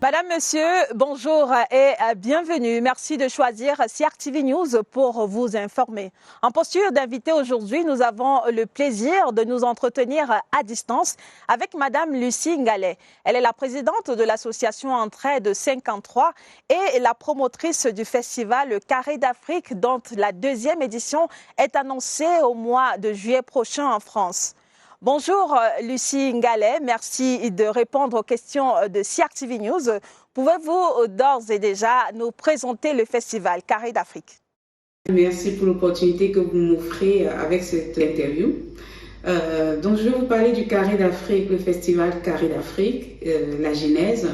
Madame, Monsieur, bonjour et bienvenue. Merci de choisir CRTV News pour vous informer. En posture d'invité aujourd'hui, nous avons le plaisir de nous entretenir à distance avec Madame Lucie Ngalet. Elle est la présidente de l'association Entraide 53 et la promotrice du festival Carré d'Afrique dont la deuxième édition est annoncée au mois de juillet prochain en France. Bonjour Lucie Ngalet, merci de répondre aux questions de CRTV News. Pouvez-vous d'ores et déjà nous présenter le festival Carré d'Afrique? Merci pour l'opportunité que vous m'offrez avec cette interview. Donc je vais vous parler du Carré d'Afrique, le festival Carré d'Afrique, la genèse.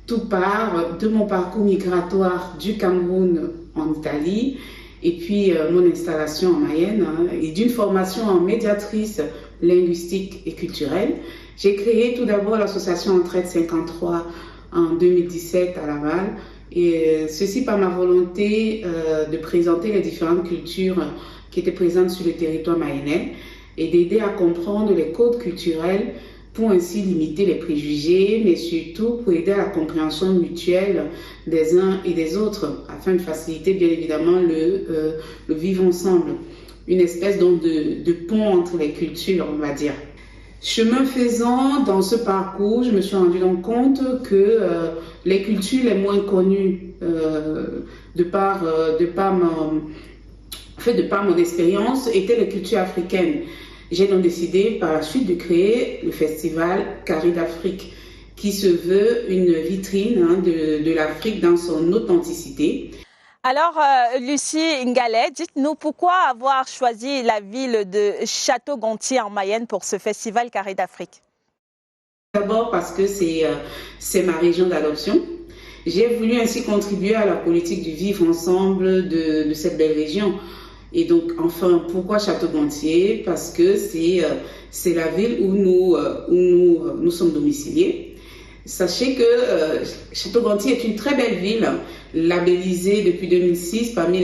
Tout part de mon parcours migratoire du Cameroun en Italie et puis mon installation en Mayenne et d'une formation en médiatrice linguistique et culturelle. J'ai créé tout d'abord l'association Entraide 53 en 2017 à Laval, et ceci par ma volonté de présenter les différentes cultures qui étaient présentes sur le territoire mayennais et d'aider à comprendre les codes culturels pour ainsi limiter les préjugés, mais surtout pour aider à la compréhension mutuelle des uns et des autres, afin de faciliter bien évidemment le vivre ensemble. Une espèce donc de pont entre les cultures, on va dire. Chemin faisant, dans ce parcours, je me suis rendu compte que les cultures les moins connues, de par mon expérience, étaient les cultures africaines. J'ai donc décidé par la suite de créer le festival Carré d'Afrique, qui se veut une vitrine de l'Afrique dans son authenticité. Alors, Lucie Ngalet, dites-nous pourquoi avoir choisi la ville de Château-Gontier en Mayenne pour ce festival Carré d'Afrique? D'abord parce que c'est ma région d'adoption. J'ai voulu ainsi contribuer à la politique du vivre ensemble de cette belle région. Et donc, enfin, pourquoi Château-Gontier? Parce que c'est la ville où nous sommes domiciliés. Sachez que Château-Gontier est une très belle ville, labellisée depuis 2006 parmi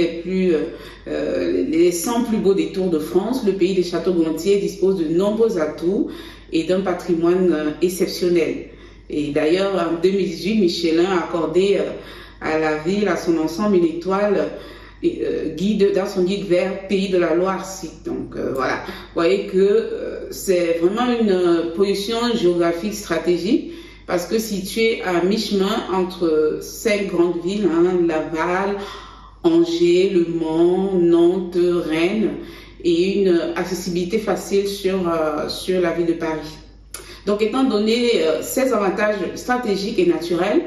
les 100 plus beaux détours de France. Le pays de Château-Gontier dispose de nombreux atouts et d'un patrimoine exceptionnel. Et d'ailleurs, en 2018, Michelin a accordé à la ville, à son ensemble, une étoile dans son guide vert Pays de la Loire. Donc voilà, vous voyez que c'est vraiment une position géographique stratégique, parce que situé à mi-chemin entre 5 grandes villes, Laval, Angers, Le Mans, Nantes, Rennes, et une accessibilité facile sur la ville de Paris. Donc étant donné ces avantages stratégiques et naturels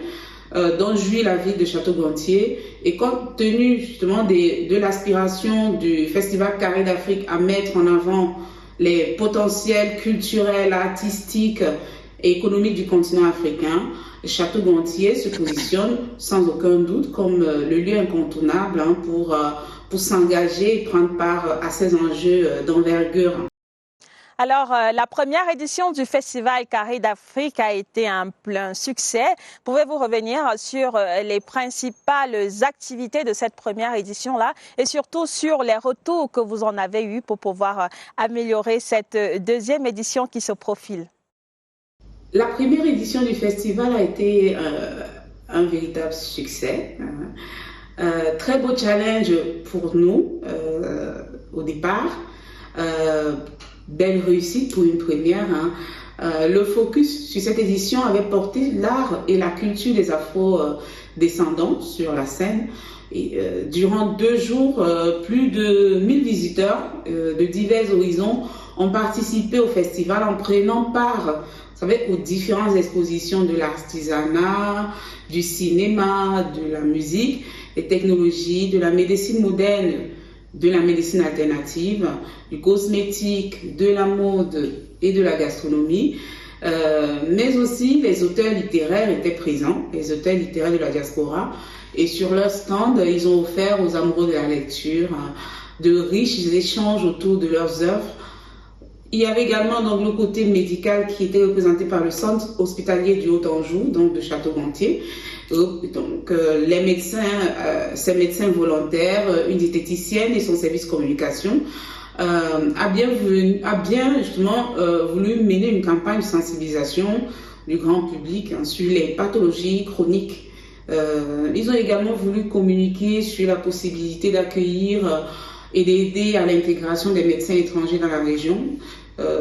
dont jouit la ville de Château-Gontier, et compte tenu justement de l'aspiration du Festival Carré d'Afrique à mettre en avant les potentiels culturels, artistiques et économique du continent africain, Château-Gontier se positionne sans aucun doute comme le lieu incontournable pour s'engager et prendre part à ces enjeux d'envergure. Alors, la première édition du Festival Carré d'Afrique a été un plein succès. Pouvez-vous revenir sur les principales activités de cette première édition-là et surtout sur les retours que vous en avez eus pour pouvoir améliorer cette deuxième édition qui se profile? La première édition du festival a été un véritable succès. Très beau challenge pour nous au départ. Belle réussite pour une première. Le focus sur cette édition avait porté l'art et la culture des Afro-descendants sur la scène. Et, durant 2 jours, plus de 1000 visiteurs de divers horizons ont participé au festival en prenant part, vous savez, aux différentes expositions de l'artisanat, du cinéma, de la musique, des technologies, de la médecine moderne, de la médecine alternative, du cosmétique, de la mode et de la gastronomie. Mais aussi les auteurs littéraires étaient présents, les auteurs littéraires de la diaspora. Et sur leur stand, ils ont offert aux amoureux de la lecture de riches échanges autour de leurs œuvres. Il y avait également donc le côté médical qui était représenté par le centre hospitalier du Haut-Anjou, donc de Château-Gontier. Donc les médecins, ces médecins volontaires, une diététicienne et son service communication a bien justement voulu mener une campagne de sensibilisation du grand public sur les pathologies chroniques. Ils ont également voulu communiquer sur la possibilité d'accueillir et d'aider à l'intégration des médecins étrangers dans la région.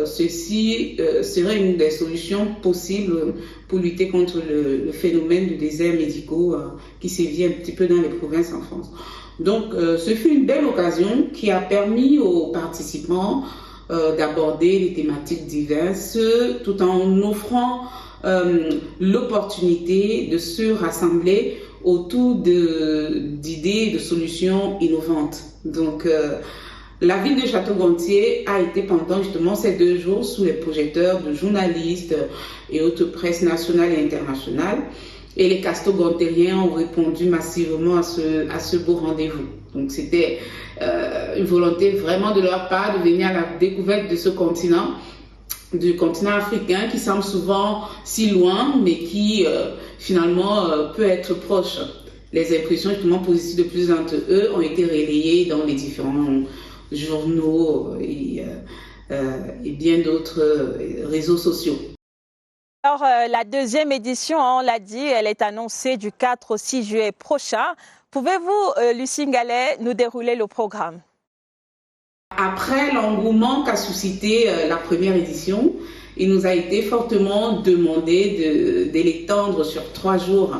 Ceci serait une des solutions possibles pour lutter contre le phénomène de déserts médicaux qui sévit un petit peu dans les provinces en France. Donc, ce fut une belle occasion qui a permis aux participants d'aborder des thématiques diverses tout en offrant l'opportunité de se rassembler autour d'idées et de solutions innovantes. Donc, la ville de Château-Gontier a été pendant justement ces 2 jours sous les projecteurs de journalistes et autres presse nationale et internationale. Et les Castelgontériens ont répondu massivement à ce beau rendez-vous. Donc c'était une volonté vraiment de leur part de venir à la découverte de ce continent, du continent africain qui semble souvent si loin, mais qui finalement peut être proche. Les impressions justement positives de plusieurs d'entre eux ont été relayées dans les différents journaux et bien d'autres réseaux sociaux. Alors, la 2e édition, on l'a dit, elle est annoncée du 4 au 6 juillet prochain. Pouvez-vous, Lucie Ngalais, nous dérouler le programme? Après l'engouement qu'a suscité la première édition, il nous a été fortement demandé de l'étendre sur 3 jours.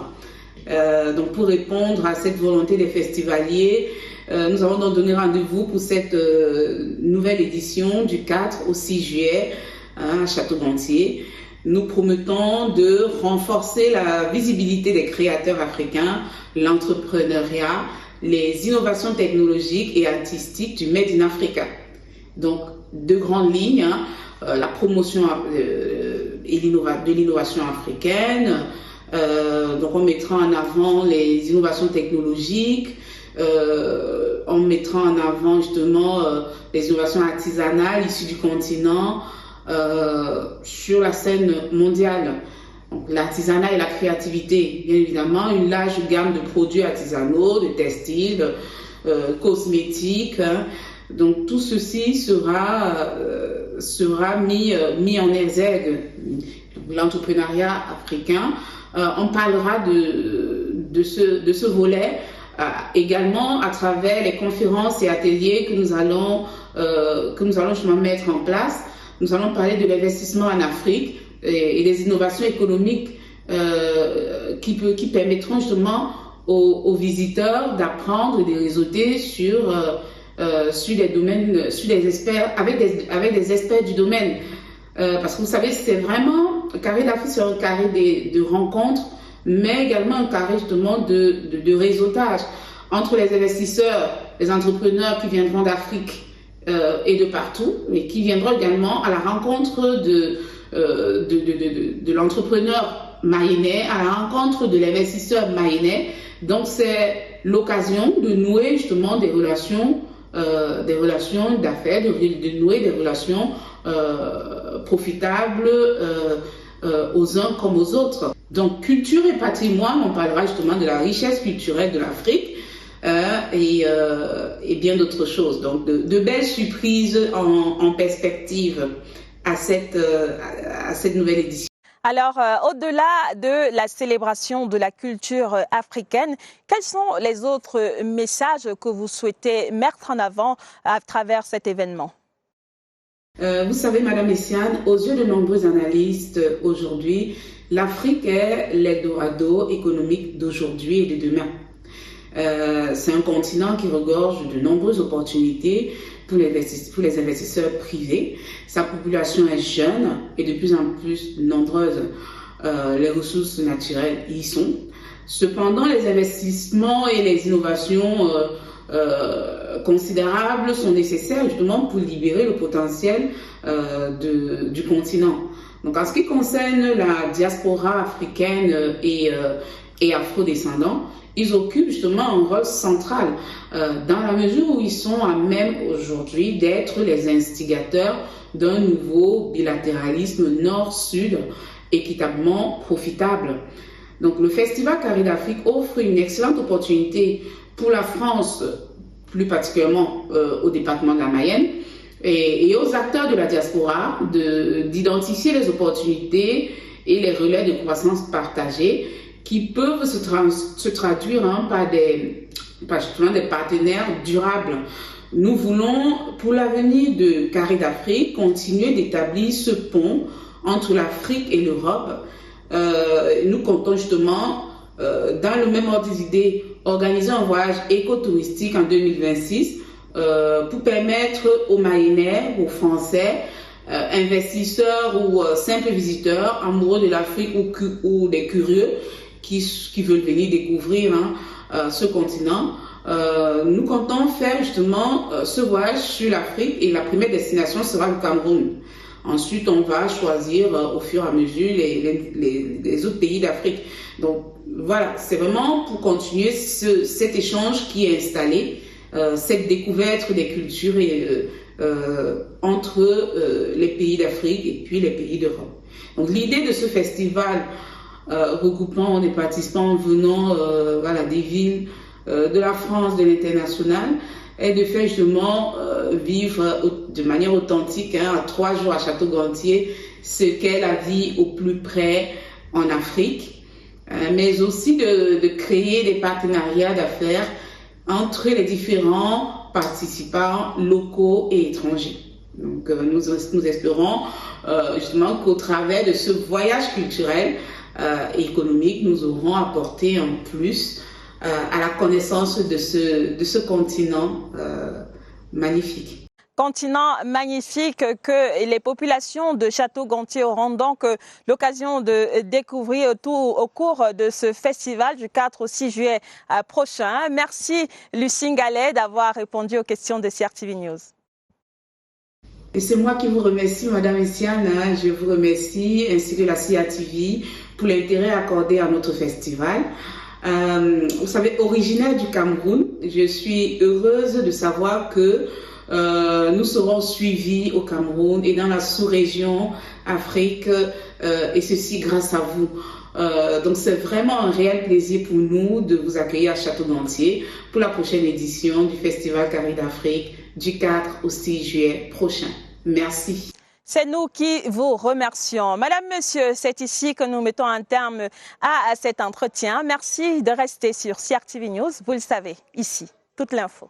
Donc, pour répondre à cette volonté des festivaliers, nous avons donc donné rendez-vous pour cette nouvelle édition du 4 au 6 juillet à Château-Gontier. Nous promettons de renforcer la visibilité des créateurs africains, l'entrepreneuriat, les innovations technologiques et artistiques du Made in Africa. Donc, 2 grandes lignes, la promotion de l'innovation africaine. Donc, on mettra en avant les innovations technologiques, on mettra en avant justement les innovations artisanales issues du continent, sur la scène mondiale. L'artisanat et la créativité, bien évidemment, une large gamme de produits artisanaux, de textiles, cosmétiques. Donc tout ceci sera mis en exergue. L'entrepreneuriat africain. On parlera de ce volet également à travers les conférences et ateliers que nous allons justement mettre en place. Nous allons parler de l'investissement en Afrique et des innovations économiques qui permettront justement aux visiteurs d'apprendre et de réseauter sur des domaines, sur des experts, avec des experts du domaine. Parce que vous savez, c'est vraiment, le carré d'Afrique, c'est un carré de rencontres, mais également un carré justement de réseautage entre les investisseurs, les entrepreneurs qui viendront d'Afrique et de partout, mais qui viendront également à la rencontre de l'entrepreneur mayennais, à la rencontre de l'investisseur mayennais. Donc c'est l'occasion de nouer justement des relations d'affaires, de nouer des relations profitables aux uns comme aux autres. Donc culture et patrimoine, on parlera justement de la richesse culturelle de l'Afrique. Et bien d'autres choses. Donc, de belles surprises en perspective à cette nouvelle édition. Alors, au-delà de la célébration de la culture africaine, quels sont les autres messages que vous souhaitez mettre en avant à travers cet événement? Vous savez, Madame Essiane, aux yeux de nombreux analystes aujourd'hui, l'Afrique est l'Eldorado économique d'aujourd'hui et de demain. C'est un continent qui regorge de nombreuses opportunités pour les investisseurs privés. Sa population est jeune et de plus en plus nombreuse. Les ressources naturelles y sont. Cependant, les investissements et les innovations considérables sont nécessaires justement pour libérer le potentiel du continent. Donc, en ce qui concerne la diaspora africaine et afro-descendants, ils occupent justement un rôle central dans la mesure où ils sont à même aujourd'hui d'être les instigateurs d'un nouveau bilatéralisme nord-sud équitablement profitable. Donc le Festival Carré d'Afrique offre une excellente opportunité pour la France, plus particulièrement au département de la Mayenne, et aux acteurs de la diaspora d'identifier les opportunités et les relais de croissance partagés qui peuvent se traduire par des partenaires durables. Nous voulons, pour l'avenir de Carré d'Afrique, continuer d'établir ce pont entre l'Afrique et l'Europe. Nous comptons justement, dans le même ordre d'idées, organiser un voyage écotouristique en 2026 pour permettre aux Mayennais, aux Français, investisseurs ou simples visiteurs amoureux de l'Afrique ou des curieux qui veulent venir découvrir ce continent. Nous comptons faire justement ce voyage sur l'Afrique et la première destination sera le Cameroun. Ensuite, on va choisir au fur et à mesure les autres pays d'Afrique. Donc voilà, c'est vraiment pour continuer cet échange qui est installé, cette découverte des cultures entre les pays d'Afrique et puis les pays d'Europe. Donc l'idée de ce festival regroupant des participants venant des villes de la France, de l'international, est de faire justement vivre de manière authentique à 3 jours à Château-Gontier ce qu'est la vie au plus près en Afrique, mais aussi de créer des partenariats d'affaires entre les différents participants locaux et étrangers. Donc nous espérons justement qu'au travers de ce voyage culturel et économique, nous aurons apporté un plus à la connaissance de ce continent magnifique. Continent magnifique que les populations de Château-Gontier auront donc l'occasion de découvrir tout au cours de ce festival du 4 au 6 juillet prochain. Merci Lucie Ngalet d'avoir répondu aux questions de CRTV News. Et c'est moi qui vous remercie, Madame Essiane. Je vous remercie, ainsi que la CRTV, pour l'intérêt accordé à notre festival. Vous savez, originaire du Cameroun, je suis heureuse de savoir que nous serons suivis au Cameroun et dans la sous-région Afrique, et ceci grâce à vous. Donc c'est vraiment un réel plaisir pour nous de vous accueillir à Château-Gontier pour la prochaine édition du Festival Carré d'Afrique du 4 au 6 juillet prochain. Merci. C'est nous qui vous remercions. Madame, Monsieur, c'est ici que nous mettons un terme à cet entretien. Merci de rester sur CRTV News. Vous le savez, ici, toute l'info.